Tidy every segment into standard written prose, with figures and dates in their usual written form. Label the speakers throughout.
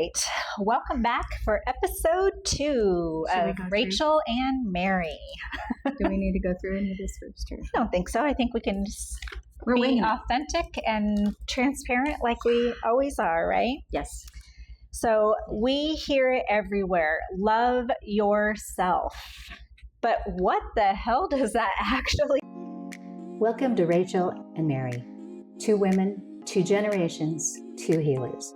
Speaker 1: right. Welcome back for episode 2 of Rachel and Mary.
Speaker 2: Do we need to go through any of this first?
Speaker 1: I don't think so. I think we can just be authentic and transparent like we always are, right?
Speaker 2: Yes.
Speaker 1: So we hear it everywhere. Love yourself. But what the hell does that actually mean?
Speaker 3: Welcome to Rachel and Mary. 2 women, 2 generations, 2 healers.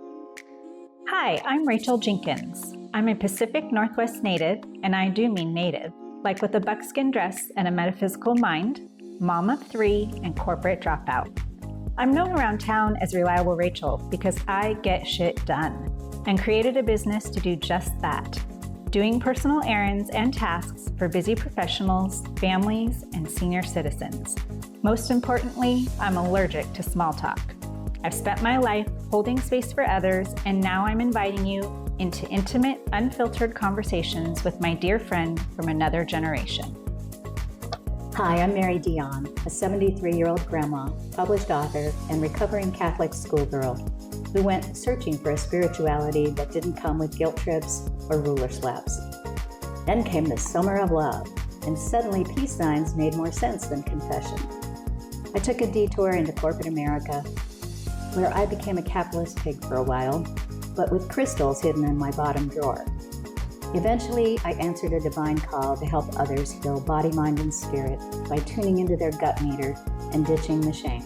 Speaker 1: Hi, I'm Rachel Jenkins. I'm a Pacific Northwest native, and I do mean native, like with a buckskin dress and a metaphysical mind, mom of 3, and corporate dropout. I'm known around town as Reliable Rachel because I get shit done and created a business to do just that, doing personal errands and tasks for busy professionals, families, and senior citizens. Most importantly, I'm allergic to small talk. I've spent my life holding space for others, and now I'm inviting you into intimate, unfiltered conversations with my dear friend from another generation.
Speaker 3: Hi, I'm Mary Dion, a 73-year-old grandma, published author, and recovering Catholic schoolgirl who went searching for a spirituality that didn't come with guilt trips or ruler slaps. Then came the summer of love, and suddenly peace signs made more sense than confession. I took a detour into corporate America, where I became a capitalist pig for a while, but with crystals hidden in my bottom drawer. Eventually, I answered a divine call to help others heal body, mind, and spirit by tuning into their gut meter and ditching the shame.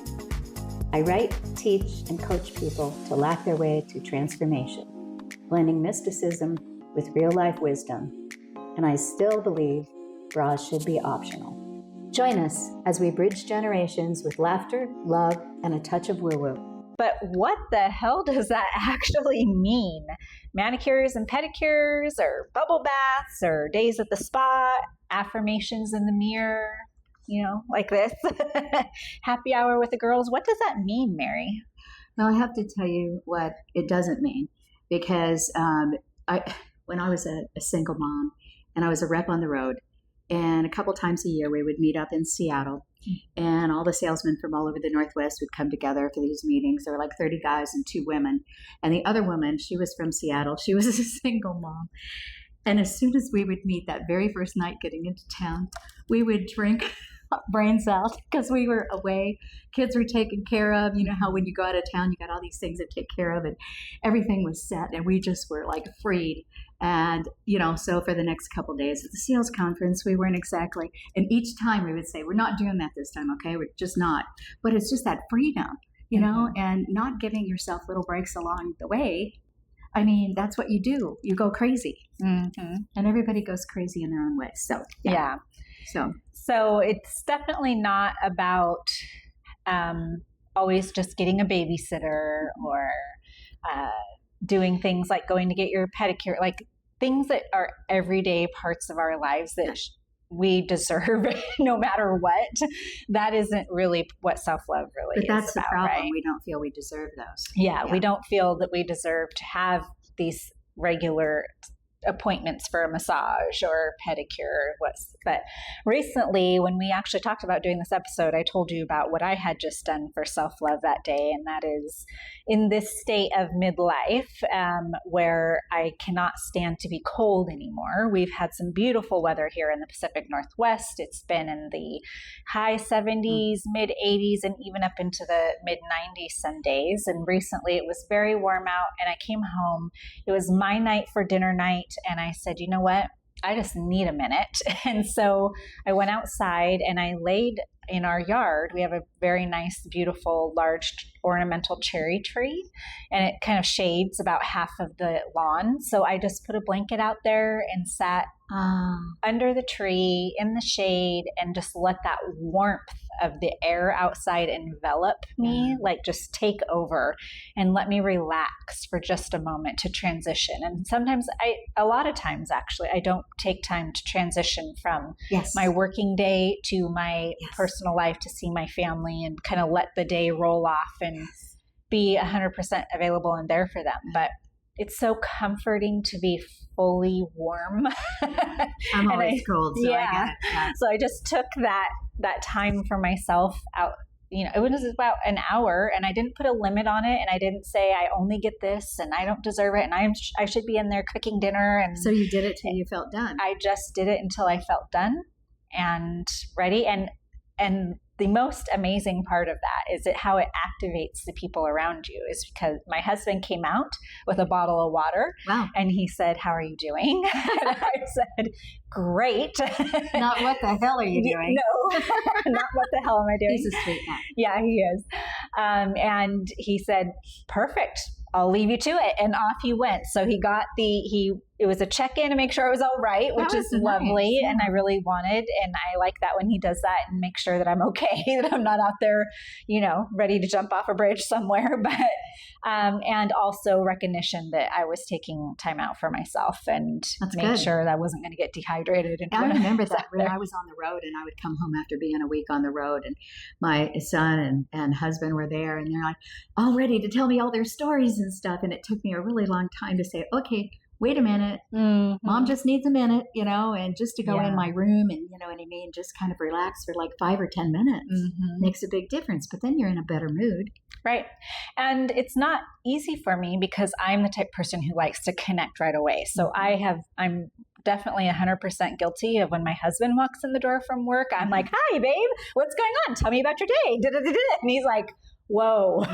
Speaker 3: I write, teach, and coach people to laugh their way to transformation, blending mysticism with real-life wisdom. And I still believe bras should be optional. Join us as we bridge generations with laughter, love, and a touch of woo-woo.
Speaker 1: But what the hell does that actually mean? Manicures and pedicures, or bubble baths, or days at the spa, affirmations in the mirror, like this. Happy hour with the girls. What does that mean, Mary?
Speaker 2: Well, I have to tell you what it doesn't mean, because when I was a single mom and I was a rep on the road, and a couple times a year we would meet up in Seattle, and all the salesmen from all over the Northwest would come together for these meetings. There were like 30 guys and 2 women. And the other woman, she was from Seattle. She was a single mom. And as soon as we would meet that very first night getting into town, we would drink brains out because we were away. Kids were taken care of. You know how when you go out of town, you got all these things to take care of, and everything was set, and we just were like freed. And, so for the next couple of days at the sales conference, we weren't exactly, and each time we would say, we're not doing that this time, okay? We're just not. But it's just that freedom, and not giving yourself little breaks along the way. I mean, that's what you do. You go crazy.
Speaker 1: Mm-hmm.
Speaker 2: And everybody goes crazy in their own way. So, yeah.
Speaker 1: So it's definitely not about always just getting a babysitter or doing things like going to get your pedicure, like things that are everyday parts of our lives that we deserve no matter what. That isn't really what self-love really is.
Speaker 2: But that's
Speaker 1: about,
Speaker 2: the problem.
Speaker 1: right?
Speaker 2: We don't feel we deserve those.
Speaker 1: Yeah, we don't feel that we deserve to have these regular appointments for a massage or pedicure. But recently, when we actually talked about doing this episode, I told you about what I had just done for self-love that day, and that is in this state of midlife where I cannot stand to be cold anymore. We've had some beautiful weather here in the Pacific Northwest. It's been in the high 70s, mid 80s, and even up into the mid 90s some days. And recently it was very warm out, and I came home. It was my night for dinner night. And I said, you know what? I just need a minute. And so I went outside and I laid in our yard. We have a very nice, beautiful, large ornamental cherry tree, and it kind of shades about half of the lawn. So I just put a blanket out there and sat under the tree in the shade and just let that warmth of the air outside envelop me, like just take over and let me relax for just a moment to transition. And sometimes a lot of times actually, I don't take time to transition from my working day to my personal life to see my family and kind of let the day roll off and be 100% available and there for them. But it's so comforting to be fully warm.
Speaker 2: I'm always cold, so I get it.
Speaker 1: So I just took that time for myself out it was about an hour, and I didn't put a limit on it, and I didn't say I only get this and I don't deserve it and I should be in there cooking dinner. And
Speaker 2: So you did it till you felt done.
Speaker 1: I just did it until I felt done and ready. And the most amazing part of that is how it activates the people around you, is because my husband came out with a bottle of water.
Speaker 2: Wow.
Speaker 1: And he said, "How are you doing?" And I said, "Great."
Speaker 2: Not what the hell are you doing?
Speaker 1: No, not what the hell am I doing?
Speaker 2: He's a sweet man.
Speaker 1: Yeah, he is. And he said, "Perfect. I'll leave you to it." And off he went. So he got it was a check-in to make sure I was all right, which is lovely.
Speaker 2: Nice.
Speaker 1: And I really wanted, and I like that when he does that and make sure that I'm okay, that I'm not out there, ready to jump off a bridge somewhere. But, and also recognition that I was taking time out for myself and make sure that I wasn't going to get dehydrated. And
Speaker 2: I remember that when I was on the road, and I would come home after being a week on the road, and my son and husband were there, and they're like all ready to tell me all their stories and stuff. And it took me a really long time to say, okay, wait a minute, Mom just needs a minute, and just to go in my room and, you know what I mean, just kind of relax for like 5 or 10 minutes makes a big difference. But then you're in a better mood.
Speaker 1: Right. And it's not easy for me because I'm the type of person who likes to connect right away. So I'm definitely 100% guilty of when my husband walks in the door from work. I'm like, "Hi, babe, what's going on? Tell me about your day." And he's like, "Whoa,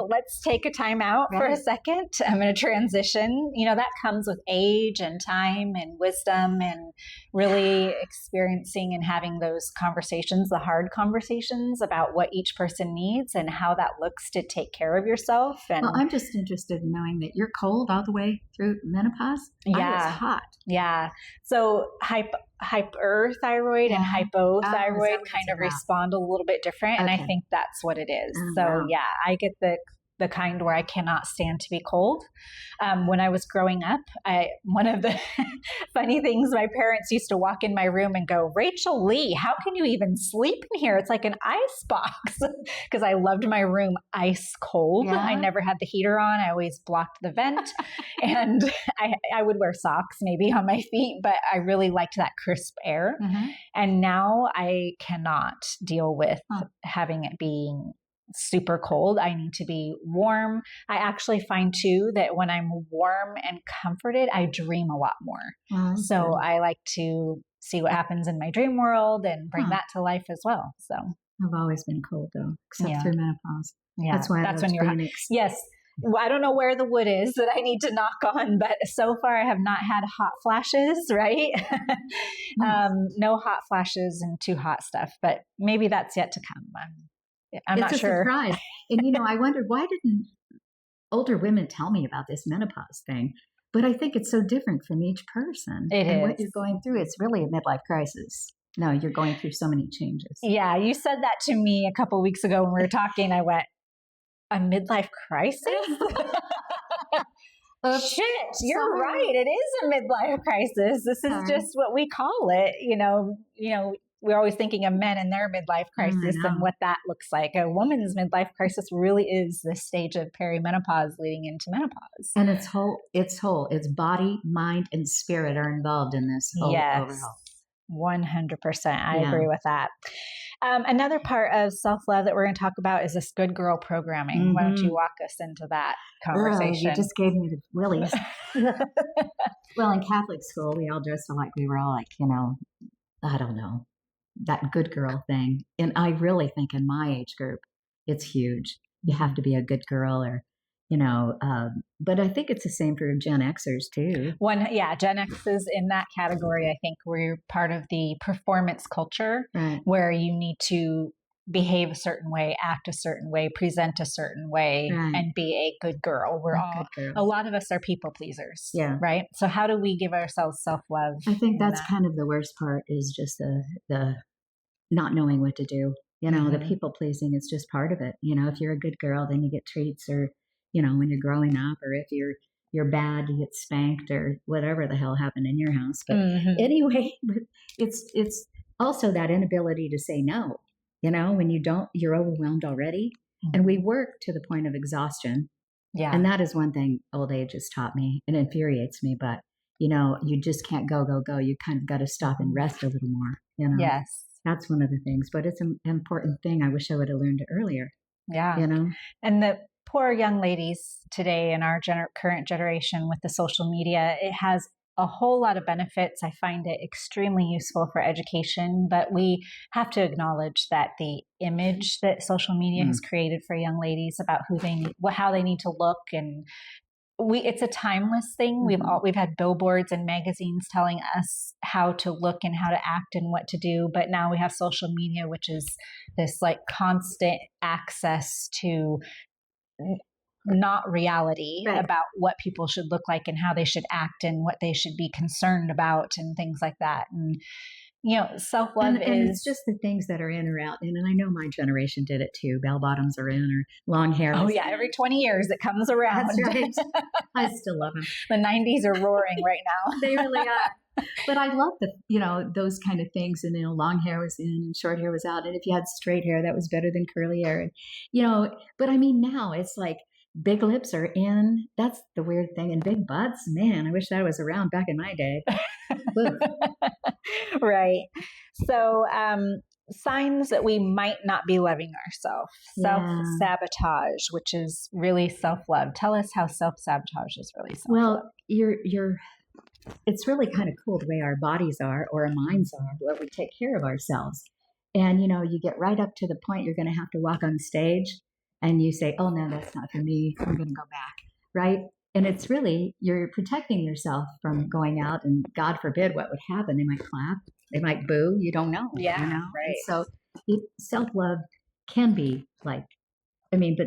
Speaker 1: let's take a time out for a second. I'm going to transition." That comes with age and time and wisdom and really experiencing and having those conversations, the hard conversations about what each person needs and how that looks to take care of yourself. And
Speaker 2: well, I'm just interested in knowing that you're cold all the way through menopause.
Speaker 1: Yeah.
Speaker 2: I was hot.
Speaker 1: Yeah. So hyperthyroid and hypothyroid kind of respond a little bit different. Okay. And I think that's what it is. Yeah, I get the kind where I cannot stand to be cold. When I was growing up, one of the funny things, my parents used to walk in my room and go, "Rachel Lee, how can you even sleep in here? It's like an ice box." Because I loved my room ice cold. Yeah. I never had the heater on. I always blocked the vent. And I would wear socks maybe on my feet, but I really liked that crisp air. And now I cannot deal with having it being super cold. I need to be warm. I actually find too that when I'm warm and comforted, I dream a lot more. So I like to see what happens in my dream world and bring that to life as well. So
Speaker 2: I've always been cold though, except through menopause.
Speaker 1: Yeah,
Speaker 2: that's why
Speaker 1: that's when you're hot. Yes. I don't know where the wood is that I need to knock on, but so far I have not had hot flashes, right? No hot flashes and too hot stuff, but maybe that's yet to come. I'm not sure.
Speaker 2: It's a surprise. And, I wondered, why didn't older women tell me about this menopause thing? But I think it's so different from each person. And what you're going through, it's really a midlife crisis. No, you're going through so many changes.
Speaker 1: Yeah, you said that to me a couple of weeks ago when we were talking. I went, "A midlife crisis?" Shit, you're right. It is a midlife crisis. This is just what we call it. We're always thinking of men and their midlife crisis and what that looks like. A woman's midlife crisis really is this stage of perimenopause leading into menopause.
Speaker 2: And it's whole. It's body, mind, and spirit are involved in this whole overhaul.
Speaker 1: 100%. I agree with that. Another part of self-love that we're going to talk about is this good girl programming. Why don't you walk us into that conversation?
Speaker 2: You just gave me the willies. Well, in Catholic school, we all dressed like we were all like, I don't know, that good girl thing. And I really think in my age group, it's huge. You have to be a good girl or, but I think it's the same for Gen Xers too.
Speaker 1: Gen X is in that category. I think we're part of the performance culture where you need to behave a certain way, act a certain way, present a certain way, and be a good girl. A lot of us are people pleasers. Yeah. Right. So how do we give ourselves self-love?
Speaker 2: I think that's kind of the worst part is just the not knowing what to do. The people pleasing is just part of it. If you're a good girl, then you get treats or, when you're growing up, or if you're bad, you get spanked or whatever the hell happened in your house. But anyway, it's also that inability to say no. When you don't, you're overwhelmed already. And we work to the point of exhaustion. Yeah. And that is one thing old age has taught me. It infuriates me, but you just can't go. You kind of got to stop and rest a little more.
Speaker 1: Yes.
Speaker 2: that's one of the things. But it's an important thing. I wish I would have learned it earlier.
Speaker 1: Yeah.
Speaker 2: You know,
Speaker 1: And the poor young ladies today in our current generation with the social media, it has a whole lot of benefits. I find it extremely useful for education, but we have to acknowledge that the image that social media has created for young ladies about how they need to look, and it's a timeless thing. We've had billboards and magazines telling us how to look and how to act and what to do, but now we have social media, which is this like constant access to not reality about what people should look like and how they should act and what they should be concerned about and things like that. And self-love
Speaker 2: and it's just the things that are in or out. And I know my generation did it too. Bell bottoms are in, or long hair.
Speaker 1: Oh yeah, every 20 years it comes around.
Speaker 2: That's right. I still love them.
Speaker 1: The 90s are roaring right now.
Speaker 2: They really are. But I love those kind of things. And long hair was in and short hair was out. And if you had straight hair, that was better than curly hair. And, but I mean, now it's like big lips are in. That's the weird thing. And big butts, man, I wish that was around back in my day.
Speaker 1: Right. So, signs that we might not be loving ourselves. Self-sabotage, which is really self-love. Tell us how self-sabotage is really self-love.
Speaker 2: Well, it's really kind of cool the way our bodies are, or our minds are, where we take care of ourselves. And, you get right up to the point you're going to have to walk on stage and you say, oh, no, that's not for me. I'm going to go back. Right. And it's really, you're protecting yourself from going out, and God forbid what would happen. They might clap. They might boo. You don't know.
Speaker 1: Yeah.
Speaker 2: Right. And so self-love can be but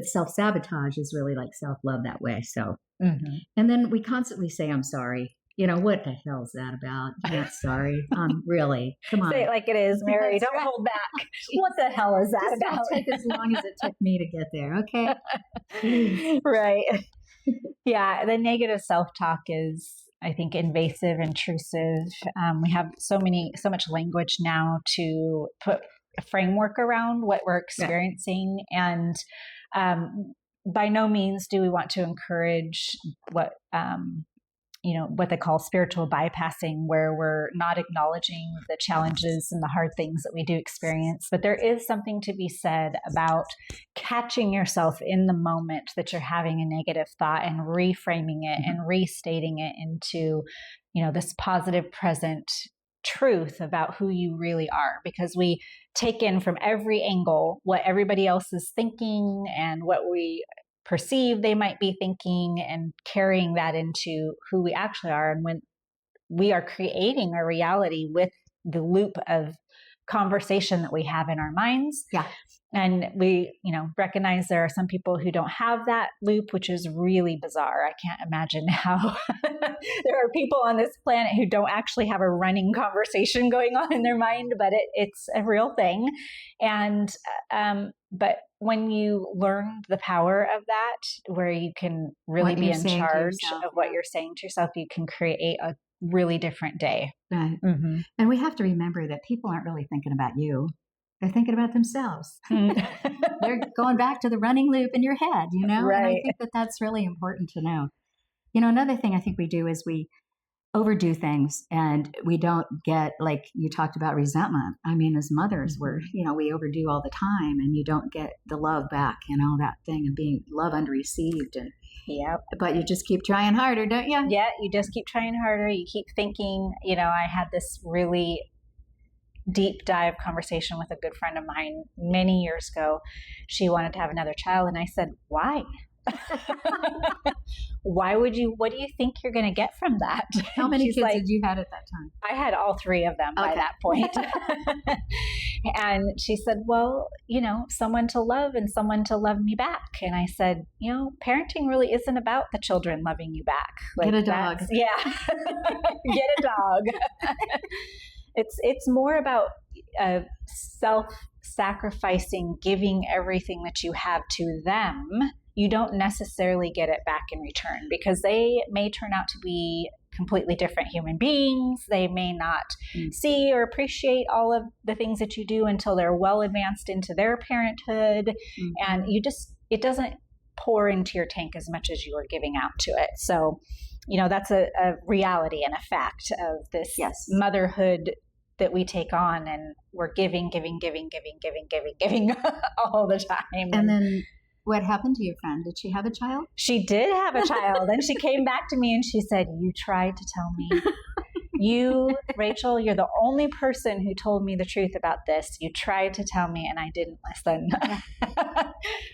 Speaker 2: self-sabotage is really like self-love that way. So, and then we constantly say, I'm sorry. What the hell is that about? I'm not sorry. Really? Come on.
Speaker 1: Say it like it is, Mary. Don't hold back. What the hell is that about?
Speaker 2: It'll take as long as it took me to get there. Okay.
Speaker 1: Right. Yeah. The negative self-talk is, I think, invasive, intrusive. We have so much language now to put a framework around what we're experiencing. And by no means do we want to encourage what they call spiritual bypassing, where we're not acknowledging the challenges and the hard things that we do experience. But there is something to be said about catching yourself in the moment that you're having a negative thought and reframing it and restating it into, this positive present truth about who you really are, because we take in from every angle what everybody else is thinking and what we perceive they might be thinking, and carrying that into who we actually are. And when we are creating a reality with the loop of conversation that we have in our minds.
Speaker 2: Yeah.
Speaker 1: And we, recognize there are some people who don't have that loop, which is really bizarre. I can't imagine how there are people on this planet who don't actually have a running conversation going on in their mind, but it's a real thing. And, but when you learn the power of that, where you can really be in charge of what you're saying to yourself, you can create a really different day.
Speaker 2: Right. Mm-hmm. And we have to remember that people aren't really thinking about you. They're thinking about themselves. They're going back to the running loop in your head, Right. And I think that's really important to know. Another thing I think we do is we overdo things, and we don't get, like you talked about, resentment. I mean, as mothers, we overdo all the time, and you don't get the love back, that thing of being love unreceived. And, but you just keep trying harder, don't you?
Speaker 1: Yeah, you just keep trying harder. You keep thinking, I had this really deep dive conversation with a good friend of mine many years ago. She wanted to have another child, and I said, why? What do you think you're going to get from that?
Speaker 2: How many kids did you have at that time?
Speaker 1: I had all three of them by that point. And she said, well, someone to love and someone to love me back. And I said, parenting really isn't about the children loving you back.
Speaker 2: Get a dog.
Speaker 1: Yeah. Get a dog. It's more about self-sacrificing, giving everything that you have to them. You don't necessarily get it back in return, because they may turn out to be completely different human beings. They may not see or appreciate all of the things that you do until they're well advanced into their parenthood. And it doesn't pour into your tank as much as you are giving out to it. So, that's a reality and a fact of this motherhood that we take on, and we're giving all the time.
Speaker 2: And then what happened to your friend? Did she have a child?
Speaker 1: She did have a child, and she came back to me and she said, "You tried to tell me. You, Rachel, you're the only person who told me the truth about this. You tried to tell me and I didn't listen."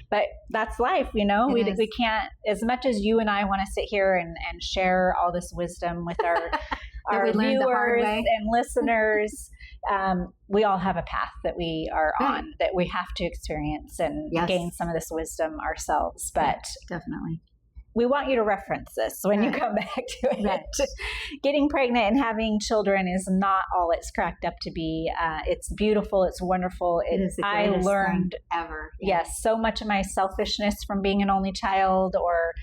Speaker 1: But that's life, you know. We can't, as much as you and I want to sit here and share all this wisdom with our viewers and listeners, we all have a path that we are on, that we have to experience and gain some of this wisdom ourselves. But
Speaker 2: definitely,
Speaker 1: we want you to reference this when you come back to it. Right. Getting pregnant and having children is not all it's cracked up to be. It's beautiful. It's wonderful.
Speaker 2: It is the greatest thing ever.
Speaker 1: Yes. So much of my selfishness from being an only child, or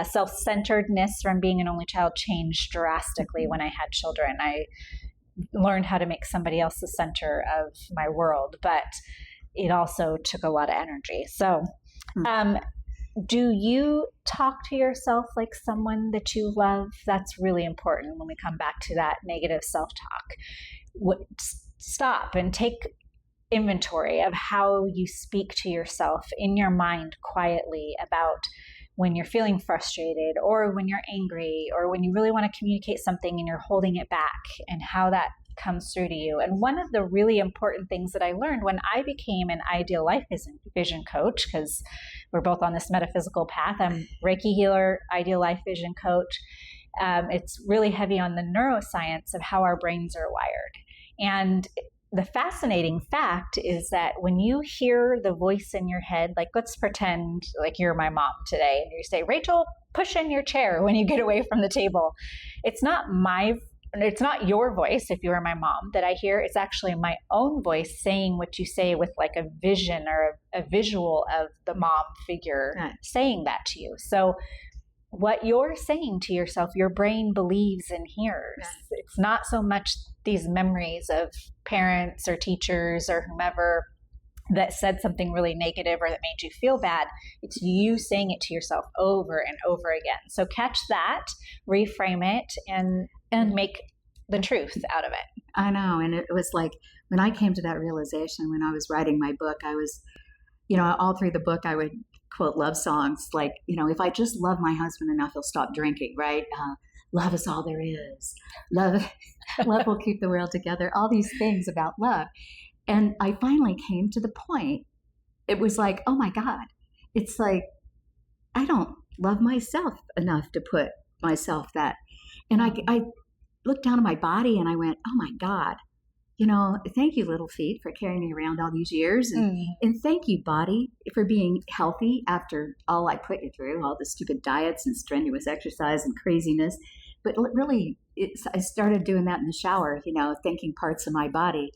Speaker 1: self-centeredness from being an only child, changed drastically when I had children. I learned how to make somebody else the center of my world, but it also took a lot of energy. So, do you talk to yourself like someone that you love? That's really important when we come back to that negative self-talk. Stop and take inventory of how you speak to yourself in your mind quietly about when you're feeling frustrated, or when you're angry, or when you really want to communicate something and you're holding it back, and how that comes through to you. And one of the really important things that I learned when I became an Ideal Life Vision coach, because we're both on this metaphysical path. I'm Reiki healer, Ideal Life Vision coach. It's really heavy on the neuroscience of how our brains are wired. And the fascinating fact is that when you hear the voice in your head, like let's pretend like you're my mom today, and you say, "Rachel, push in your chair" when you get away from the table. It's not your voice, if you were my mom, that I hear. It's actually my own voice saying what you say, with like a vision or a visual of the mom figure saying that to you. So what you're saying to yourself, your brain believes and hears. It's not so much these memories of parents or teachers or whomever that said something really negative or that made you feel bad. It's you saying it to yourself over and over again. So catch that, reframe it, and make the truth out of it.
Speaker 2: I know. And it was like, when I came to that realization, when I was writing my book, I was, all through the book, I would quote love songs like, if I just love my husband enough, he'll stop drinking, right? Love is all there is. Love will keep the world together. All these things about love. And I finally came to the point, it was like, oh my God, it's like, I don't love myself enough to put myself that. And I looked down at my body and I went, oh my God, thank you, little feet, for carrying me around all these years. And thank you, body, for being healthy after all I put you through, all the stupid diets and strenuous exercise and craziness. But really, I started doing that in the shower, thanking parts of my body.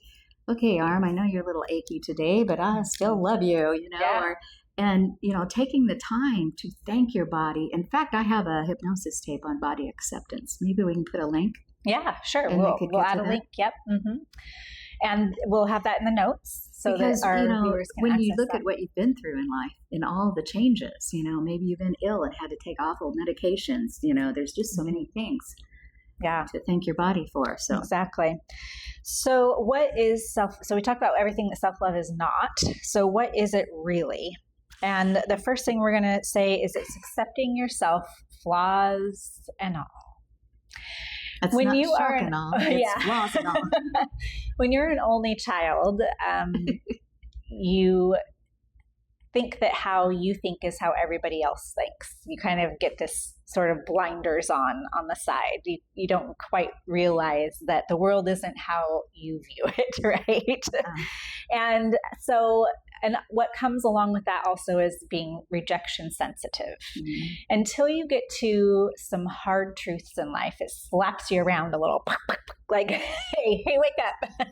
Speaker 2: Okay, arm, I know you're a little achy today, but I still love you,
Speaker 1: Yeah.
Speaker 2: And taking the time to thank your body. In fact, I have a hypnosis tape on body acceptance. Maybe we can put a link.
Speaker 1: Yeah, sure.
Speaker 2: And
Speaker 1: We'll add a link. Yep. Mm-hmm. And we'll have that in the notes so
Speaker 2: because,
Speaker 1: that our viewers can
Speaker 2: when you look
Speaker 1: that.
Speaker 2: at what you've been through in life and all the changes, maybe you've been ill and had to take awful medications. There's just so many things.
Speaker 1: Yeah.
Speaker 2: To thank your body for. So
Speaker 1: exactly. So what is so we talked about everything that self-love is not. So what is it really? And the first thing we're going to say is it's accepting yourself, flaws and all.
Speaker 2: That's when you are and all, it's flaws and all.
Speaker 1: When you're an only child, you think that how you think is how everybody else thinks. You kind of get this sort of blinders on the side. You don't quite realize that the world isn't how you view it, right? And so, and what comes along with that also is being rejection sensitive. Mm-hmm. Until you get to some hard truths in life, it slaps you around a little, like, hey, wake up.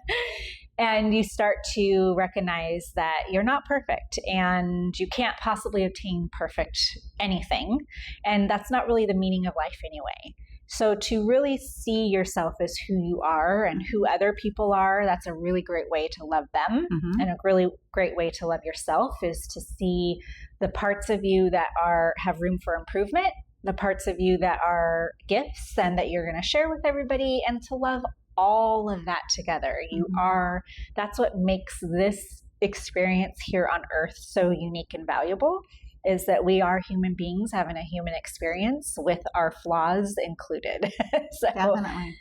Speaker 1: And you start to recognize that you're not perfect and you can't possibly obtain perfect anything. And that's not really the meaning of life anyway. So to really see yourself as who you are and who other people are, that's a really great way to love them. Mm-hmm. And a really great way to love yourself is to see the parts of you that have room for improvement, the parts of you that are gifts and that you're going to share with everybody, and to love all of that together. That's what makes this experience here on earth so unique and valuable, is that we are human beings having a human experience with our flaws included. So
Speaker 2: Definitely.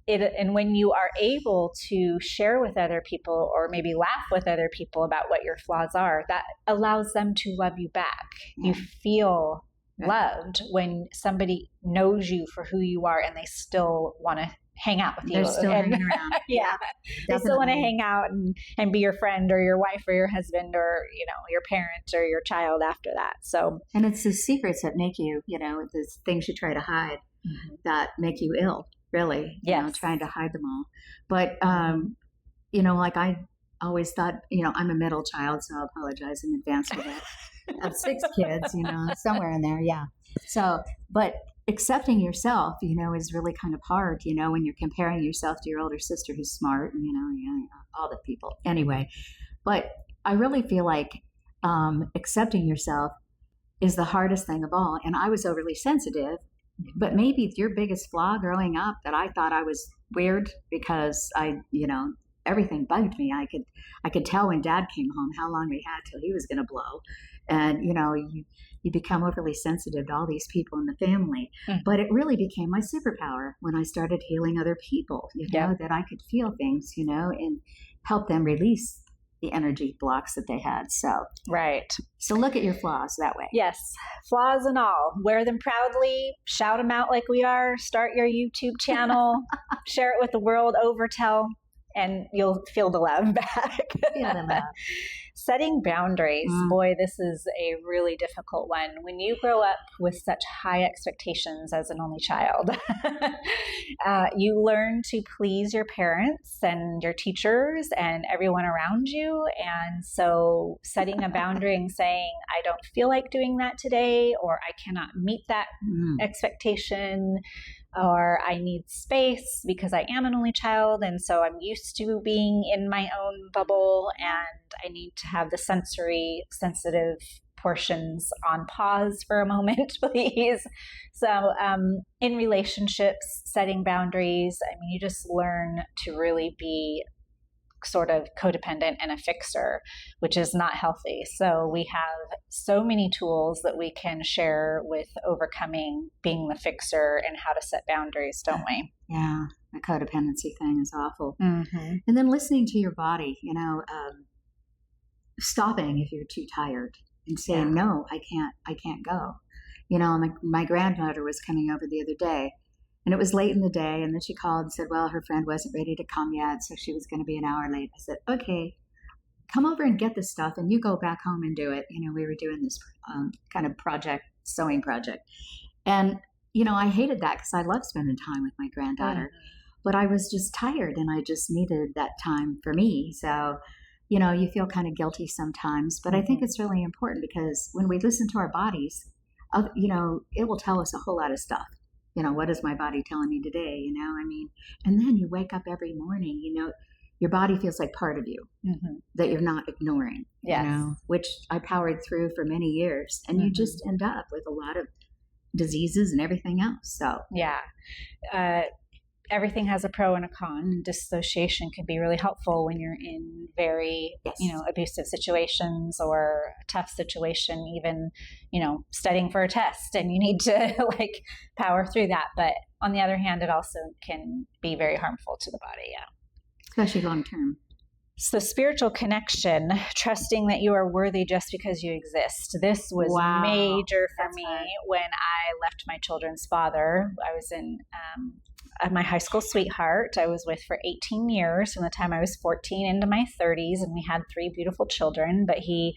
Speaker 1: and when you are able to share with other people or maybe laugh with other people about what your flaws are, that allows them to love you back.
Speaker 2: Yeah.
Speaker 1: You feel loved when somebody knows you for who you are and they still want to hang out with you.
Speaker 2: They're still hanging around.
Speaker 1: Yeah. They still want to hang out and be your friend or your wife or your husband or, your parent or your child after that. So,
Speaker 2: and it's the secrets that make you, the things you try to hide that make you ill, really, trying to hide them all. But, like I always thought, I'm a middle child, so I'll apologize in advance for that. I have 6 kids, somewhere in there. Yeah. So, but accepting yourself, is really kind of hard, when you're comparing yourself to your older sister who's smart and, all the people. Anyway, but I really feel like accepting yourself is the hardest thing of all. And I was overly sensitive, but maybe your biggest flaw growing up that I thought I was weird because everything bugged me. I could tell when Dad came home how long we had till he was going to blow. And, you become overly sensitive to all these people in the family. But it really became my superpower when I started healing other people, that I could feel things, and help them release the energy blocks that they had. So,
Speaker 1: right.
Speaker 2: So look at your flaws that way.
Speaker 1: Yes. Flaws and all. Wear them proudly. Shout them out like we are. Start your YouTube channel. Share it with the world. Overtell. And you'll feel the love back.
Speaker 2: Feel the love.
Speaker 1: Setting boundaries. Boy, this is a really difficult one. When you grow up with such high expectations as an only child, you learn to please your parents and your teachers and everyone around you. And so setting a boundary and saying, I don't feel like doing that today, or I cannot meet that expectation, or I need space because I am an only child and so I'm used to being in my own bubble and I need to have the sensory sensitive portions on pause for a moment, please. So in relationships, setting boundaries, you just learn to really be sort of codependent and a fixer, which is not healthy. So we have so many tools that we can share with overcoming being the fixer and how to set boundaries, don't we?
Speaker 2: Yeah, the codependency thing is awful. And then listening to your body, stopping if you're too tired and saying, no, I can't go. My granddaughter was coming over the other day. And it was late in the day, and then she called and said, well, her friend wasn't ready to come yet, so she was going to be an hour late. I said, okay, come over and get this stuff, and you go back home and do it. We were doing this kind of sewing project. And, I hated that because I love spending time with my granddaughter. But I was just tired, and I just needed that time for me. So, you feel kind of guilty sometimes. But I think it's really important because when we listen to our bodies, it will tell us a whole lot of stuff. What is my body telling me today? And then you wake up every morning, your body feels like part of you that you're not ignoring, which I powered through for many years. And you just end up with a lot of diseases and everything else. So,
Speaker 1: yeah. Everything has a pro and a con. And dissociation can be really helpful when you're in very, abusive situations or a tough situation, even, studying for a test and you need to power through that. But on the other hand, it also can be very harmful to the body. Yeah.
Speaker 2: Especially long term.
Speaker 1: So spiritual connection, trusting that you are worthy just because you exist. This was major for me when I left my children's father. I was in my high school sweetheart I was with for 18 years from the time I was 14 into my 30s, and we had 3 beautiful children. But he,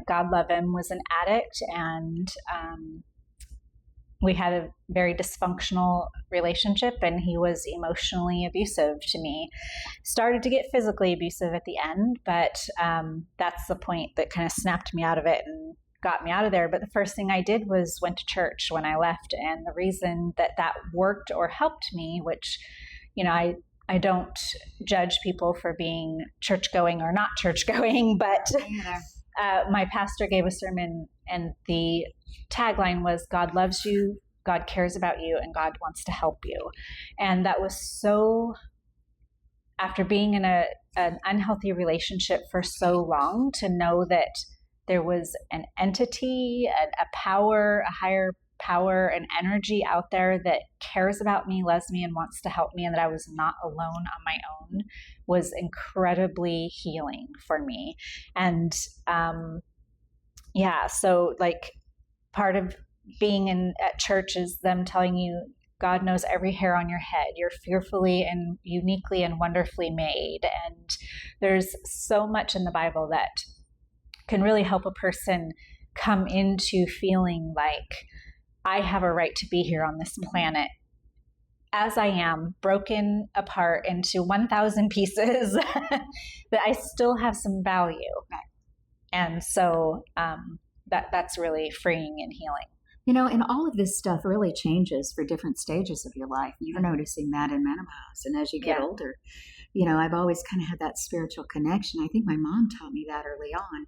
Speaker 1: God love him, was an addict, and we had a very dysfunctional relationship, and he was emotionally abusive to me. Started to get physically abusive at the end, but that's the point that kind of snapped me out of it and got me out of there. But the first thing I did was went to church when I left. And the reason that worked or helped me, which, I don't judge people for being church going or not church going, but my pastor gave a sermon and the tagline was, God loves you God cares about you and God wants to help you. And that was so, after being in an unhealthy relationship for so long, to know that there was an entity, a power, a higher power, an energy out there that cares about me, loves me, and wants to help me, and that I was not alone on my own, was incredibly healing for me. And so like part of being at church is them telling you God knows every hair on your head. You're fearfully and uniquely and wonderfully made. And there's so much in the Bible that can really help a person come into feeling like, I have a right to be here on this planet as I am, broken apart into 1,000 pieces, that I still have some value. And so that's really freeing and healing.
Speaker 2: You know, and all of this stuff really changes for different stages of your life. You're noticing that in menopause. And as you get older, you know, I've always kind of had that spiritual connection. I think my mom taught me that early on,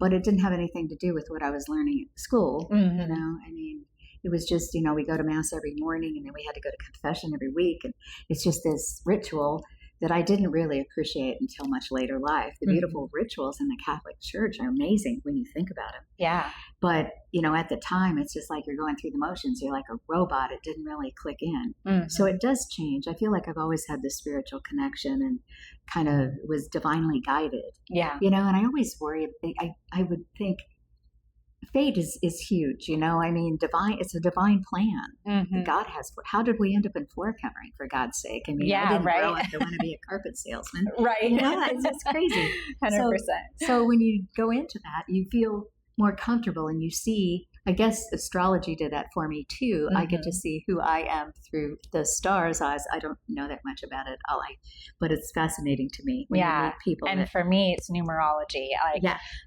Speaker 2: but it didn't have anything to do with what I was learning at school.
Speaker 1: Mm-hmm.
Speaker 2: You know, I mean, it was just, you know, we go to mass every morning and then we had to go to confession every week. And it's just this ritual that I didn't really appreciate until much later life. The beautiful rituals in the Catholic Church are amazing when you think about them.
Speaker 1: Yeah.
Speaker 2: But, you know, at the time, it's just like you're going through the motions. You're like a robot. It didn't really click in.
Speaker 1: Mm-hmm.
Speaker 2: So it does change. I feel like I've always had this spiritual connection and kind of was divinely guided.
Speaker 1: Yeah.
Speaker 2: You know, and I always worry, I would think fate is huge, you know. I mean, it's a divine plan that God has. How did we end up in floor covering, for God's sake? I mean, I didn't grow up to want to be a carpet salesman.
Speaker 1: Right.
Speaker 2: You know, it's crazy.
Speaker 1: 100%.
Speaker 2: So when you go into that, you feel more comfortable and you see, I guess astrology did that for me too. I get to see who I am through the stars' eyes. I don't know that much about it, but it's fascinating to me when you meet people.
Speaker 1: And for me, it's numerology.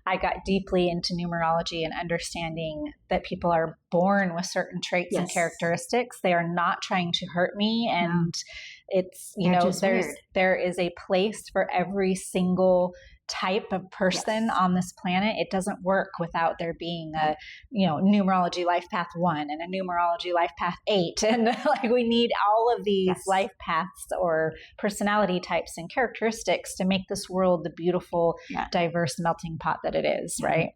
Speaker 1: I got deeply into numerology and understanding that people are born with certain traits and characteristics. They are not trying to hurt me. And it's, you know, there is a place for every single type of person on this planet. It doesn't work without there being a, you know, numerology life path 1 and a numerology life path 8. And like we need all of these life paths or personality types and characteristics to make this world the beautiful, diverse melting pot that it is, right?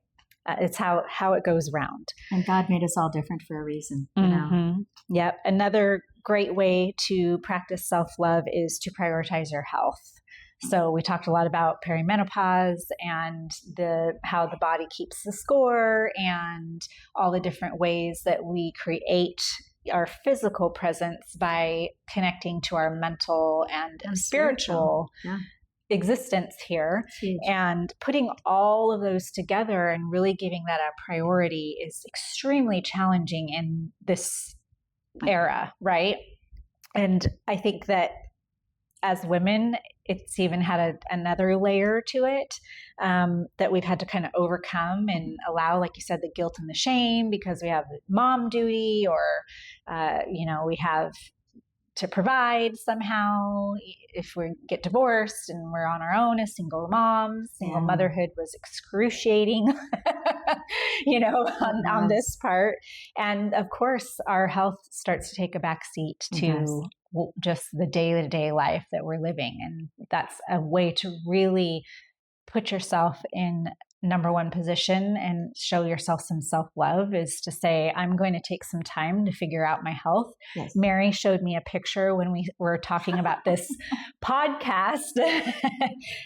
Speaker 1: It's how it goes round.
Speaker 2: And God made us all different for a reason, you know?
Speaker 1: Yep. Another great way to practice self-love is to prioritize your health. So we talked a lot about perimenopause and how the body keeps the score and all the different ways that we create our physical presence by connecting to our mental and spiritual existence here. And putting all of those together and really giving that a priority is extremely challenging in this era, right? And I think that as women, it's even had another layer to it that we've had to kind of overcome and allow, like you said, the guilt and the shame because we have mom duty or, you know, we have to provide somehow if we get divorced and we're on our own as single moms. Single motherhood was excruciating, you know, on this part. And of course, our health starts to take a back seat to just the day-to-day life that we're living. And that's a way to really put yourself in number one position and show yourself some self-love is to say, I'm going to take some time to figure out my health. Mary showed me a picture when we were talking about this podcast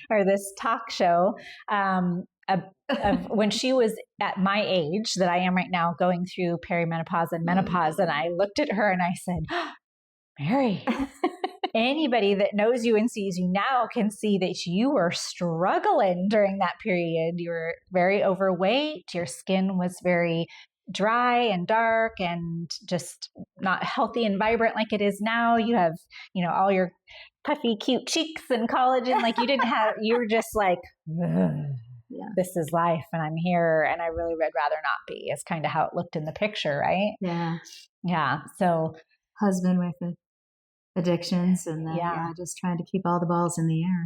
Speaker 1: or this talk show of when she was at my age that I am right now, going through perimenopause and menopause. And I looked at her and I said, Mary, anybody that knows you and sees you now can see that you were struggling during that period. You were very overweight. Your skin was very dry and dark and just not healthy and vibrant like it is now. You have, you know, all your puffy, cute cheeks and collagen. Like you were just like, this is life and I'm here and I really would rather not be. It's kind of how it looked in the picture, right? Yeah. So
Speaker 2: husband with addictions and then, just trying to keep all the balls in the air.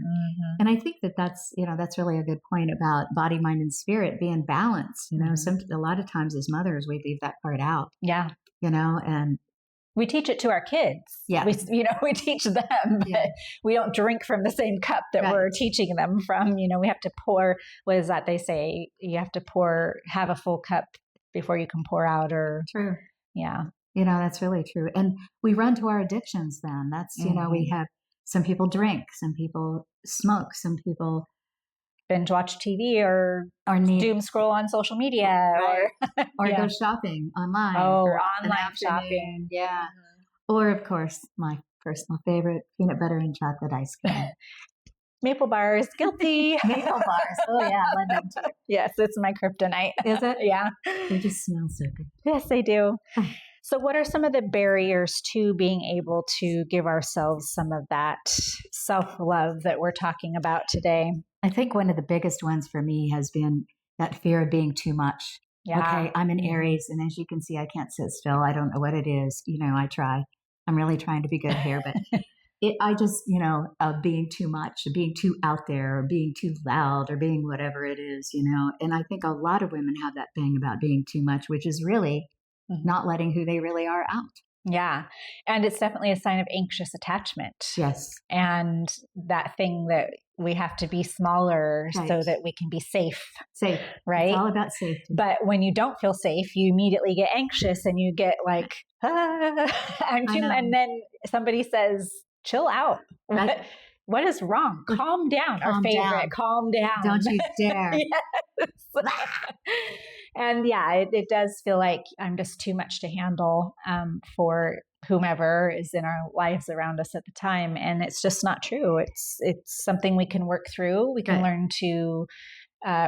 Speaker 2: And I think that's, you know, that's really a good point about body, mind, and spirit being balanced. You know, a lot of times as mothers, we leave that part out. and
Speaker 1: we teach it to our kids.
Speaker 2: Yeah.
Speaker 1: We teach them, but
Speaker 2: Yeah.
Speaker 1: we don't drink from the same cup that
Speaker 2: Right.
Speaker 1: we're teaching them from. We have to pour, what is that they say? You have to have a full cup before you can pour out, or,
Speaker 2: true.
Speaker 1: yeah.
Speaker 2: That's really true. And we run to our addictions then. That's, we have, some people drink, some people smoke, some people
Speaker 1: Binge watch TV or
Speaker 2: need
Speaker 1: doom scroll on social media,
Speaker 2: Right. or
Speaker 1: Yeah.
Speaker 2: go shopping online.
Speaker 1: Oh,
Speaker 2: for an
Speaker 1: online
Speaker 2: afternoon.
Speaker 1: shopping.
Speaker 2: Yeah. Or, of course, my personal favorite, peanut butter and chocolate ice cream.
Speaker 1: Maple bars, guilty.
Speaker 2: Maple bars. Oh, yeah. I love them too.
Speaker 1: Yes, it's my kryptonite.
Speaker 2: Is it?
Speaker 1: Yeah.
Speaker 2: They just smell so good.
Speaker 1: Yes, they do. So, what are some of the barriers to being able to give ourselves some of that self-love that we're talking about today?
Speaker 2: I think one of the biggest ones for me has been that fear of being too much.
Speaker 1: Yeah.
Speaker 2: Okay, I'm an Aries, and as you can see, I can't sit still. I don't know what it is. I try. I'm really trying to be good here, but I just, being too much, being too out there, or being too loud, or being whatever it is, And I think a lot of women have that thing about being too much, which is really not letting who they really are out.
Speaker 1: Yeah. And it's definitely a sign of anxious attachment.
Speaker 2: Yes.
Speaker 1: And that thing that we have to be smaller
Speaker 2: Right.
Speaker 1: so that we can be safe.
Speaker 2: Safe.
Speaker 1: Right.
Speaker 2: It's all about safety.
Speaker 1: But when you don't feel safe, you immediately get anxious and you get like, I'm too, and then somebody says, chill out.
Speaker 2: Right.
Speaker 1: What is wrong? Calm down. Our
Speaker 2: Calm
Speaker 1: favorite,
Speaker 2: down.
Speaker 1: calm down.
Speaker 2: Don't you dare.
Speaker 1: Yes. And yeah, it does feel like I'm just too much to handle for whomever is in our lives around us at the time. And it's just not true. It's something we can work through. We can
Speaker 2: Right.
Speaker 1: learn to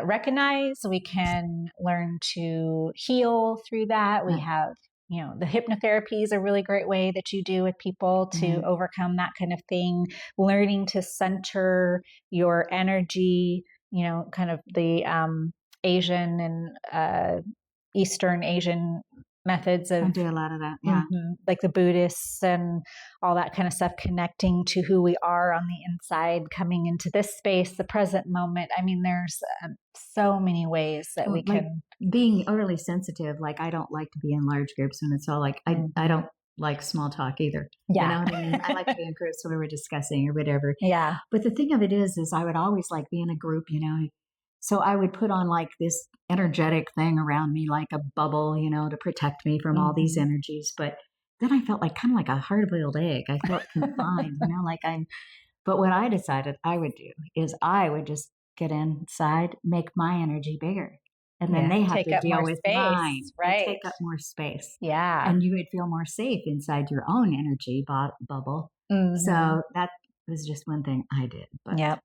Speaker 1: recognize. We can learn to heal through that. We
Speaker 2: Right.
Speaker 1: have, the hypnotherapy is a really great way that you do with people to
Speaker 2: Mhm.
Speaker 1: overcome that kind of thing. Learning to center your energy, kind of the Asian and Eastern Asian methods
Speaker 2: I
Speaker 1: of
Speaker 2: do a lot of that. Yeah.
Speaker 1: like the Buddhists and all that kind of stuff, connecting to who we are on the inside, coming into this space, the present moment. I mean, there's so many ways that we
Speaker 2: Like
Speaker 1: can.
Speaker 2: being overly sensitive. Like I don't like to be in large groups when it's all like, I don't like small talk either.
Speaker 1: Yeah.
Speaker 2: You know what I mean? I like to be in groups where we're discussing or whatever.
Speaker 1: Yeah.
Speaker 2: But the thing of it is I would always like be in a group, So I would put on like this energetic thing around me, like a bubble, to protect me from all these energies. But then I felt like kind of like a hard-boiled egg. I felt confined, but what I decided I would do is I would just get inside, make my energy bigger. And then they have
Speaker 1: Take
Speaker 2: to
Speaker 1: up
Speaker 2: deal
Speaker 1: more
Speaker 2: with
Speaker 1: space,
Speaker 2: mine.
Speaker 1: right?
Speaker 2: Take up more space.
Speaker 1: Yeah.
Speaker 2: And you would feel more safe inside your own energy bubble.
Speaker 1: Mhm.
Speaker 2: So that was just one thing I did. But
Speaker 1: Yep.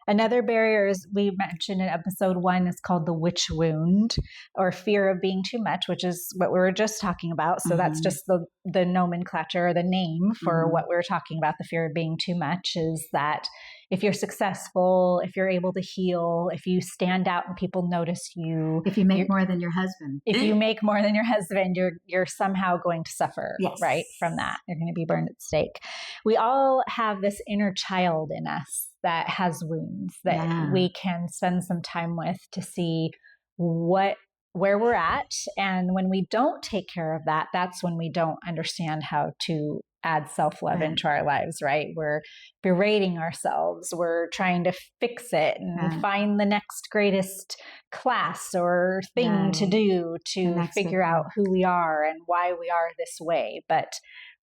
Speaker 1: Another barrier is we mentioned in episode 1 is called the witch wound, or fear of being too much, which is what we were just talking about. So that's
Speaker 2: Mhm.
Speaker 1: just the nomenclature, or the name for
Speaker 2: Mhm.
Speaker 1: what we were talking about. The fear of being too much is that if you're successful, if you're able to heal, if you stand out and people notice you,
Speaker 2: if you make more than your husband.
Speaker 1: if you make more than your husband, you're somehow going to suffer,
Speaker 2: Yes.
Speaker 1: right? From that, you're going to be burned at the stake. We all have this inner child in us that has wounds that
Speaker 2: Yeah.
Speaker 1: we can spend some time with to see where we're at. And when we don't take care of that, that's when we don't understand how to add self-love
Speaker 2: Right.
Speaker 1: into our lives, right? We're berating ourselves. We're trying to fix it and
Speaker 2: Right.
Speaker 1: find the next greatest class or thing to
Speaker 2: Right.
Speaker 1: do
Speaker 2: The
Speaker 1: to
Speaker 2: next
Speaker 1: figure
Speaker 2: big
Speaker 1: out
Speaker 2: thing.
Speaker 1: who we are and why we are this way. But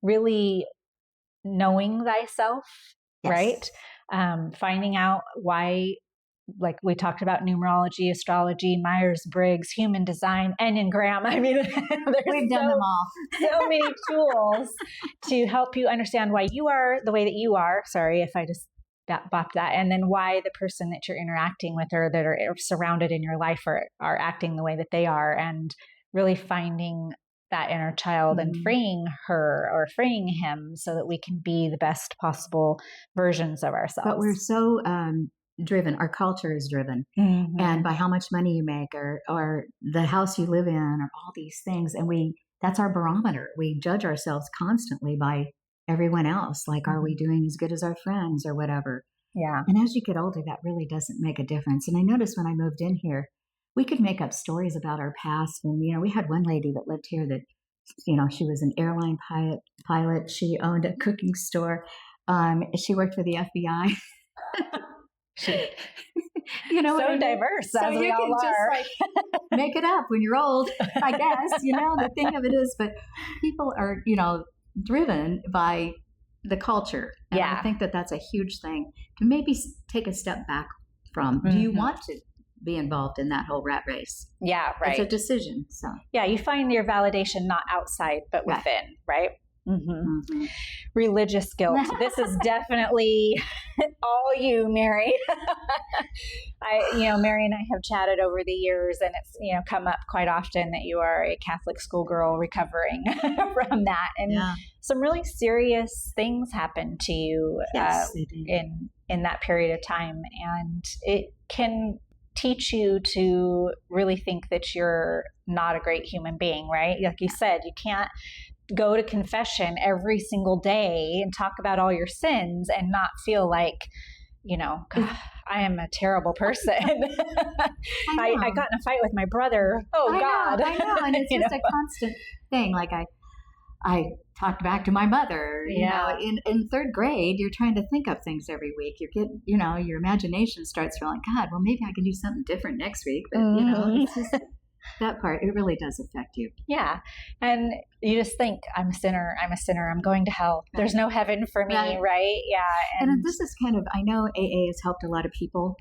Speaker 1: really knowing thyself,
Speaker 2: Yes.
Speaker 1: right? Finding out why, like we talked about numerology, astrology, Myers-Briggs, human design, Enneagram. I mean, there's
Speaker 2: We've done them all.
Speaker 1: so many tools to help you understand why you are the way that you are. Sorry if I just bopped that. And then why the person that you're interacting with or that are surrounded in your life are acting the way that they are, and really finding that inner child and freeing her or freeing him so that we can be the best possible versions of ourselves.
Speaker 2: But we're so driven. Our culture is driven.
Speaker 1: Mhm.
Speaker 2: And by how much money you make or the house you live in or all these things. And that's our barometer. We judge ourselves constantly by everyone else. Like, are we doing as good as our friends or whatever?
Speaker 1: Yeah.
Speaker 2: And as you get older, that really doesn't make a difference. And I noticed when I moved in here, we could make up stories about our past. And, we had one lady that lived here that she was an airline pilot. She owned a cooking store. She worked for the FBI.
Speaker 1: So diverse, as we all are.
Speaker 2: Just make it up when you're old, I guess. The thing of it is, but people are, driven by the culture. And I think that that's a huge thing to maybe take a step back from. Do you want to be involved in that whole rat race?
Speaker 1: Yeah, right.
Speaker 2: It's a decision. So
Speaker 1: you find your validation not outside, but within, right? Mm-hmm. Religious guilt. This is definitely all you, Mary. Mary and I have chatted over the years, and it's come up quite often that you are a Catholic schoolgirl recovering from that, and some really serious things happened to you in that period of time, and it can teach you to really think that you're not a great human being, right? Like you said, you can't go to confession every single day and talk about all your sins and not feel like, God, I am a terrible person. I got in a fight with my brother. God.
Speaker 2: I know. And it's just a constant thing. Like I talked back to my mother, in third grade, you're trying to think of things every week. You get, your imagination starts feeling, God, well, maybe I can do something different next week. But, it's just that part, it really does affect you.
Speaker 1: Yeah. And you just think, I'm a sinner, I'm going to hell. Right. There's no heaven for me, right? Yeah.
Speaker 2: And this is I know AA has helped a lot of people,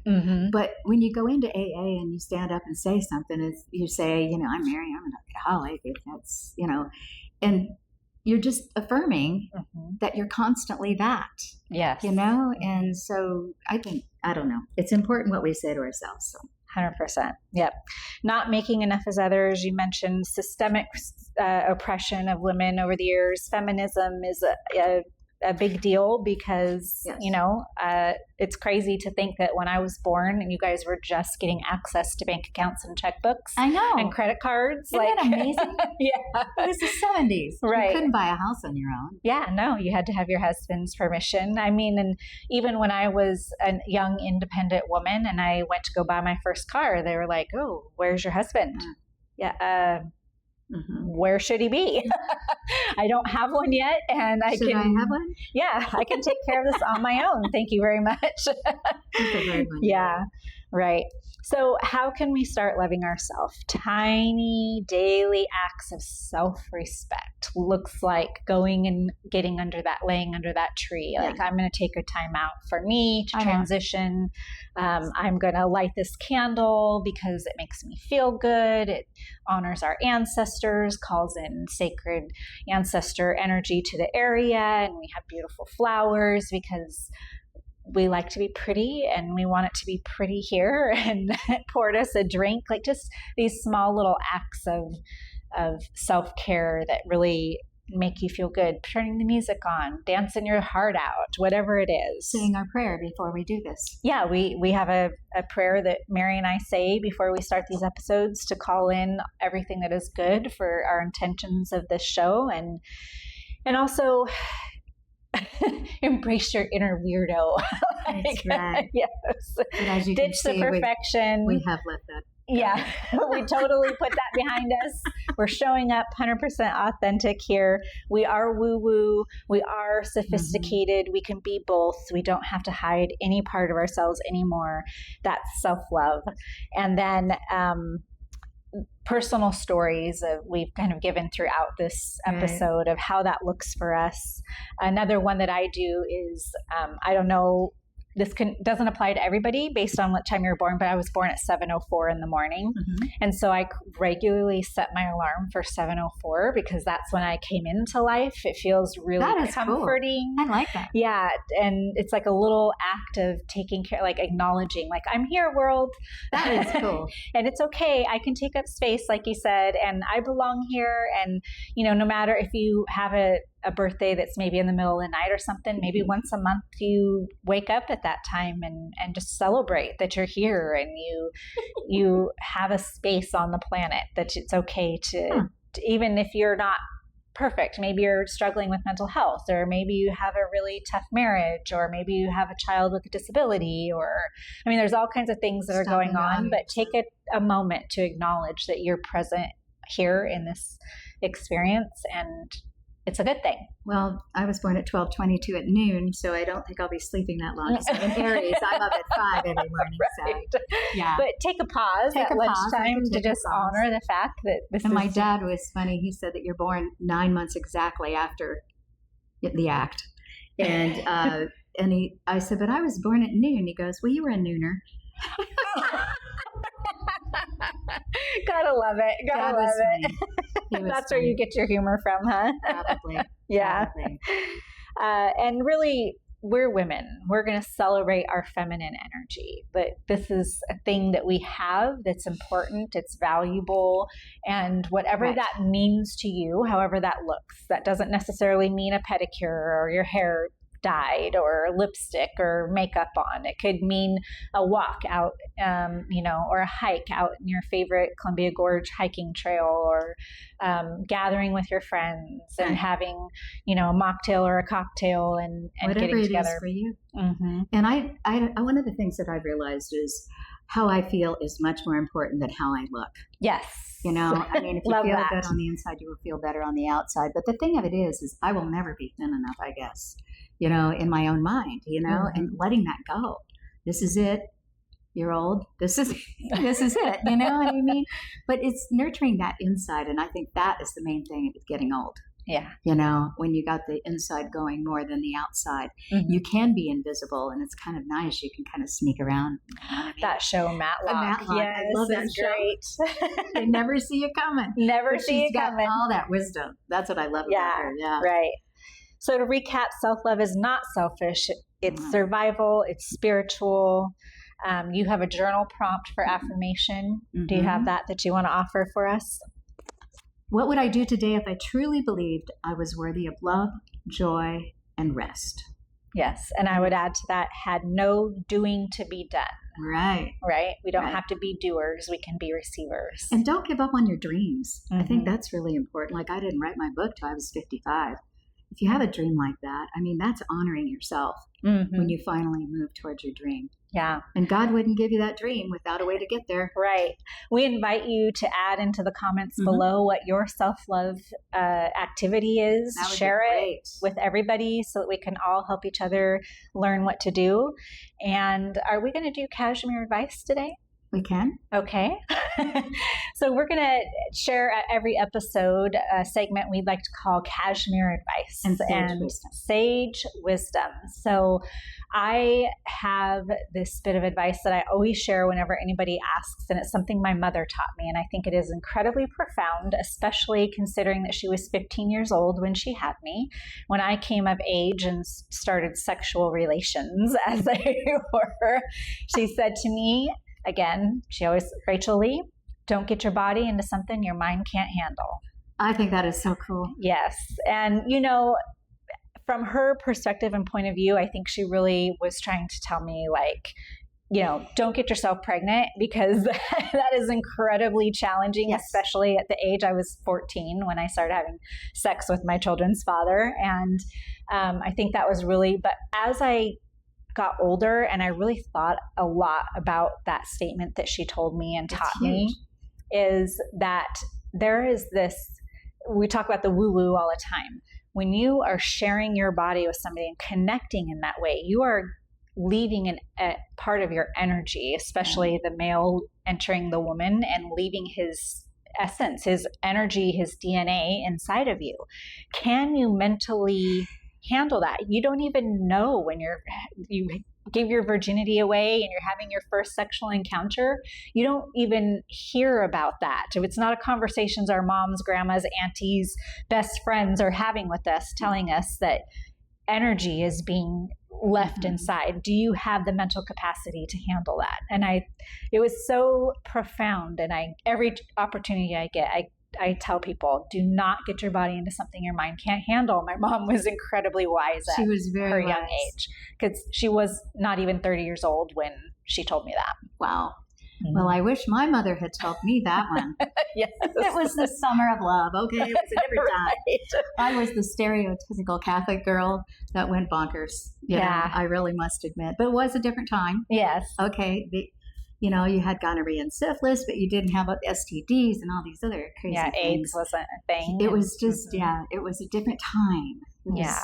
Speaker 2: but when you go into AA and you stand up and say something, you say, I'm Mary, I'm an alcoholic. That's, and you're just affirming that you're constantly that.
Speaker 1: Yes.
Speaker 2: And so I don't know. It's important what we say to ourselves. So.
Speaker 1: 100%. Yep. Not making enough as others. You mentioned systemic oppression of women over the years. Feminism is a big deal because, it's crazy to think that when I was born and you guys were just getting access to bank accounts and checkbooks.
Speaker 2: I know.
Speaker 1: And credit cards.
Speaker 2: Isn't that amazing?
Speaker 1: Yeah.
Speaker 2: It was the 70s.
Speaker 1: Right.
Speaker 2: You couldn't buy a house on your own.
Speaker 1: Yeah, no, you had to have your husband's permission. I mean, and even when I was a young independent woman and I went to go buy my first car, they were like, oh, where's your husband? Yeah. Where should he be? I don't have one yet, and I
Speaker 2: Should I have one?
Speaker 1: Yeah, I can take care of this on my own. Thank you very much. Yeah, right. So how can we start loving ourselves? Tiny daily acts of self-respect looks like laying under that tree. Yeah. Like, I'm going to take a time out for me to transition. I'm going to light this candle because it makes me feel good. It honors our ancestors, calls in sacred ancestor energy to the area, and we have beautiful flowers because we like to be pretty and we want it to be pretty here, and poured us a drink. Like, just these small little acts of self-care that really make you feel good. Turning the music on, dancing your heart out, whatever it is.
Speaker 2: Saying our prayer before we do this.
Speaker 1: Yeah, we have a prayer that Mary and I say before we start these episodes to call in everything that is good for our intentions of this show, and also embrace your inner weirdo.
Speaker 2: That's right.
Speaker 1: Yes.
Speaker 2: But as you
Speaker 1: Ditch
Speaker 2: can see,
Speaker 1: the perfection.
Speaker 2: We have left that.
Speaker 1: Yeah, we totally put that behind us. We're showing up 100% authentic here. We are woo-woo. We are sophisticated. We can be both. We don't have to hide any part of ourselves anymore. That's self-love. And then personal stories we've kind of given throughout this episode of how that looks for us. Another one that I do is, I don't know, this doesn't apply to everybody based on what time you were born, but I was born at 7:04 in the morning. And so I regularly set my alarm for 7:04 because that's when I came into life. It feels really comforting.
Speaker 2: Cool. I like that.
Speaker 1: Yeah. And it's like a little act of taking care, like acknowledging, like, I'm here, world.
Speaker 2: That is cool.
Speaker 1: And it's okay. I can take up space, like you said, and I belong here. And, no matter if you have a birthday that's maybe in the middle of the night or something, maybe once a month you wake up at that time and just celebrate that you're here and you have a space on the planet, that it's okay to even if you're not perfect, maybe you're struggling with mental health, or maybe you have a really tough marriage, or maybe you have a child with a disability, or there's all kinds of things that are going on, but take a moment to acknowledge that you're present here in this experience, and it's a good thing.
Speaker 2: Well, I was born at 12:22 at noon, so I don't think I'll be sleeping that long. 'Cause I'm in Aries. I'm up at 5 every morning.
Speaker 1: Right.
Speaker 2: So, yeah.
Speaker 1: But take a pause
Speaker 2: Take
Speaker 1: at
Speaker 2: a pause. I
Speaker 1: lunchtime
Speaker 2: can
Speaker 1: to
Speaker 2: take a
Speaker 1: just
Speaker 2: pause.
Speaker 1: honor the fact that this
Speaker 2: And
Speaker 1: is
Speaker 2: my dad was funny. He said that you're born 9 months exactly after the act. And I said, but I was born at noon. He goes, well, you were a nooner.
Speaker 1: Gotta love it.
Speaker 2: Dad
Speaker 1: Gotta
Speaker 2: was
Speaker 1: love it.
Speaker 2: funny. He was
Speaker 1: That's where you get your humor from, huh?
Speaker 2: Probably.
Speaker 1: Yeah.
Speaker 2: Probably.
Speaker 1: And really, we're women. We're going to celebrate our feminine energy. But this is a thing that we have that's important, it's valuable, and whatever
Speaker 2: Right.
Speaker 1: that means to you, however that looks, that doesn't necessarily mean a pedicure or your hair dyed or lipstick or makeup on. It could mean a walk out, or a hike out in your favorite Columbia Gorge hiking trail, or gathering with your friends and
Speaker 2: Right.
Speaker 1: having, a mocktail or a cocktail and
Speaker 2: Whatever
Speaker 1: getting
Speaker 2: it
Speaker 1: together.
Speaker 2: is for you.
Speaker 1: Mm-hmm.
Speaker 2: And I, one of the things that I've realized is how I feel is much more important than how I look.
Speaker 1: Yes.
Speaker 2: You know, I mean, if you
Speaker 1: Love
Speaker 2: feel
Speaker 1: that.
Speaker 2: good on the inside, you will feel better on the outside. But the thing of it is I will never be thin enough, I guess, in my own mind, and letting that go. This is it. You're old. This is it. You know what I mean? But it's nurturing that inside. And I think that is the main thing with getting old.
Speaker 1: Yeah.
Speaker 2: When you got the inside going more than the outside,
Speaker 1: Mhm.
Speaker 2: you can be invisible, and it's kind of nice. You can kind of sneak around. You know what I mean?
Speaker 1: That show, Matlock.
Speaker 2: Matlock.
Speaker 1: Yes,
Speaker 2: I love that
Speaker 1: it's
Speaker 2: show.
Speaker 1: great.
Speaker 2: They never see you coming.
Speaker 1: Never
Speaker 2: But
Speaker 1: see
Speaker 2: she's
Speaker 1: it
Speaker 2: got
Speaker 1: coming.
Speaker 2: all that wisdom. That's what I love
Speaker 1: Yeah,
Speaker 2: about her. Yeah.
Speaker 1: Right. So to recap, self-love is not selfish. It's
Speaker 2: Mhm.
Speaker 1: survival. It's spiritual. You have a journal prompt for affirmation. Do you have that you want to offer for us?
Speaker 2: What would I do today if I truly believed I was worthy of love, joy, and rest?
Speaker 1: Yes. And I would add to that, had no doing to be done,
Speaker 2: Right.
Speaker 1: right? We don't
Speaker 2: Right.
Speaker 1: have to be doers. We can be receivers.
Speaker 2: And don't give up on your dreams. I think
Speaker 1: Mhm.
Speaker 2: that's really important. Like, I didn't write my book till I was 55. If you have a dream like that, I mean, that's honoring yourself
Speaker 1: Mhm.
Speaker 2: when you finally move towards your dream.
Speaker 1: Yeah.
Speaker 2: And God wouldn't give you that dream without a way to get there.
Speaker 1: Right. We invite you to add into the comments
Speaker 2: Mhm.
Speaker 1: below what your self-love activity is.
Speaker 2: That would be
Speaker 1: Share it
Speaker 2: great.
Speaker 1: with everybody so that we can all help each other learn what to do. And are we going to do cashmere advice today?
Speaker 2: We can.
Speaker 1: Okay. So we're going to share at every episode a segment we'd like to call Cashmere Advice
Speaker 2: And Sage Wisdom.
Speaker 1: Sage Wisdom. So I have this bit of advice that I always share whenever anybody asks, and it's something my mother taught me, and I think it is incredibly profound, especially considering that she was 15 years old when she had me, when I came of age and started sexual relations as they were. She said to me, again, Rachel Lee, don't get your body into something your mind can't handle.
Speaker 2: I think that is so cool.
Speaker 1: Yes. And, from her perspective and point of view, I think she really was trying to tell me, like, don't get yourself pregnant, because that is incredibly challenging,
Speaker 2: Yes.
Speaker 1: especially at the age I was 14 when I started having sex with my children's father. And I think that was really, but as I got older and I really thought a lot about that statement that she told me and
Speaker 2: It's
Speaker 1: taught me,
Speaker 2: huge.
Speaker 1: is that there is this, we talk about the woo-woo all the time. When you are sharing your body with somebody and connecting in that way, you are leaving a part of your energy, especially the male entering the woman and leaving his essence, his energy, his DNA inside of you. Can you mentally handle that? You don't even know when you give your virginity away and you're having your first sexual encounter. You don't even hear about that. If it's not a conversations our moms, grandmas, aunties, best friends are having with us, telling us that energy is being left inside. Do you have the mental capacity to handle that? And it was so profound. And every opportunity I get, I tell people, do not get your body into something your mind can't handle. My mom was incredibly wise at
Speaker 2: She was very
Speaker 1: her
Speaker 2: wise.
Speaker 1: young age, because she was not even 30 years old when she told me that.
Speaker 2: Wow. Well, I wish my mother had told me that one.
Speaker 1: Yes.
Speaker 2: It was the summer of love. Okay, it was a different time.
Speaker 1: Right.
Speaker 2: I was the stereotypical Catholic girl that went bonkers. You know,
Speaker 1: Yeah.
Speaker 2: I really must admit. But it was a different time.
Speaker 1: Yes.
Speaker 2: Okay, you know, you had gonorrhea and syphilis, but you didn't have STDs and all these other crazy
Speaker 1: Yeah,
Speaker 2: things.
Speaker 1: AIDS wasn't a thing.
Speaker 2: It was just,
Speaker 1: Mhm.
Speaker 2: it was a different time. It was-
Speaker 1: Yeah.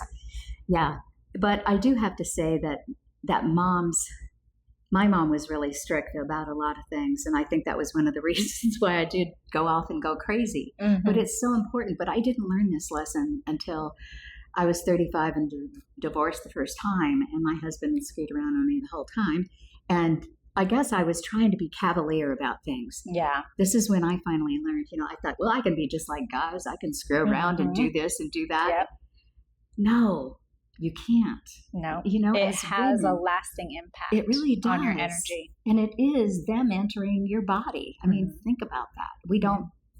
Speaker 2: Yeah. But I do have to say that my mom was really strict about a lot of things. And I think that was one of the reasons why I did go off and go crazy.
Speaker 1: Mhm.
Speaker 2: But it's so important. But I didn't learn this lesson until I was 35 and divorced the first time. And my husband screwed around on me the whole time. And I guess I was trying to be cavalier about things.
Speaker 1: Yeah.
Speaker 2: This is when I finally learned, you know, I thought, well, I can be just like guys. I can screw around and do this and do that.
Speaker 1: Yep.
Speaker 2: No, you can't.
Speaker 1: No.
Speaker 2: You know,
Speaker 1: It
Speaker 2: as
Speaker 1: has a
Speaker 2: women,
Speaker 1: lasting impact
Speaker 2: it really does
Speaker 1: on your energy.
Speaker 2: and it is them entering your body. I mean, think about that.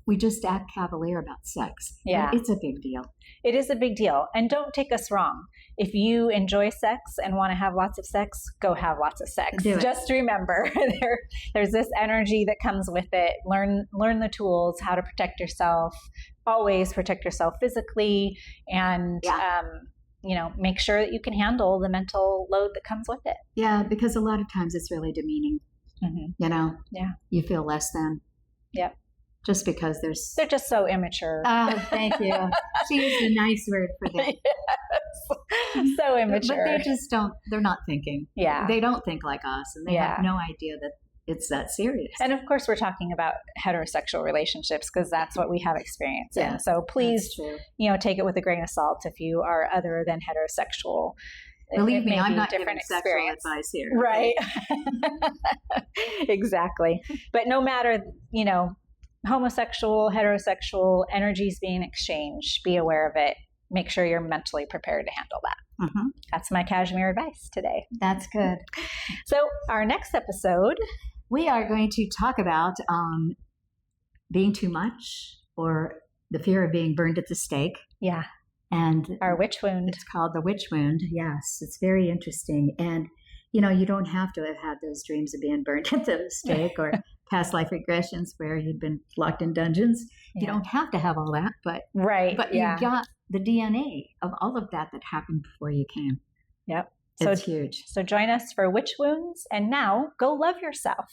Speaker 2: We just act cavalier about sex.
Speaker 1: Yeah.
Speaker 2: It's a big deal.
Speaker 1: It is a big deal. And don't take us wrong. If you enjoy sex and want to have lots of sex, go have lots of sex.
Speaker 2: Do it.
Speaker 1: Just remember, there's this energy that comes with it. Learn the tools, how to protect yourself. Always protect yourself physically, and you know, make sure that you can handle the mental load that comes with it.
Speaker 2: Yeah, because a lot of times it's really demeaning.
Speaker 1: Mm-hmm.
Speaker 2: You know,
Speaker 1: Yeah.
Speaker 2: you feel less than.
Speaker 1: Yep.
Speaker 2: Just because there's.
Speaker 1: They're just so immature.
Speaker 2: Oh, thank you. She used a nice word for that.
Speaker 1: Yes. So immature.
Speaker 2: But they just don't. They're not thinking.
Speaker 1: Yeah.
Speaker 2: They don't think like us, and they
Speaker 1: Yeah.
Speaker 2: have no idea that it's that serious.
Speaker 1: And of course, we're talking about heterosexual relationships because that's what we have experience
Speaker 2: Yeah,
Speaker 1: in. So please,
Speaker 2: That's true.
Speaker 1: you know, take it with a grain of salt if you are other than heterosexual.
Speaker 2: Believe
Speaker 1: It
Speaker 2: me,
Speaker 1: may
Speaker 2: I'm
Speaker 1: be
Speaker 2: not
Speaker 1: different
Speaker 2: giving sexual
Speaker 1: experience.
Speaker 2: advice here.
Speaker 1: Right. Exactly. But no matter, you know, homosexual, heterosexual energies being exchanged, be aware of it. Make sure you're mentally prepared to handle that.
Speaker 2: Mhm.
Speaker 1: That's my cashmere advice today.
Speaker 2: That's good.
Speaker 1: So our next episode,
Speaker 2: We are going to talk about being too much or the fear of being burned at the stake.
Speaker 1: yeah,
Speaker 2: And
Speaker 1: our witch wound.
Speaker 2: it's called the witch wound. Yes, it's very interesting. And, you know, you don't have to have had those dreams of being burned at the stake or past life regressions where you'd been locked in dungeons. You
Speaker 1: Yeah.
Speaker 2: don't have to have all that, but
Speaker 1: Right. yeah.
Speaker 2: you got the DNA of all of that happened before you came.
Speaker 1: Yep. So
Speaker 2: It's huge.
Speaker 1: So join us for Witch Wounds. And now go love yourself.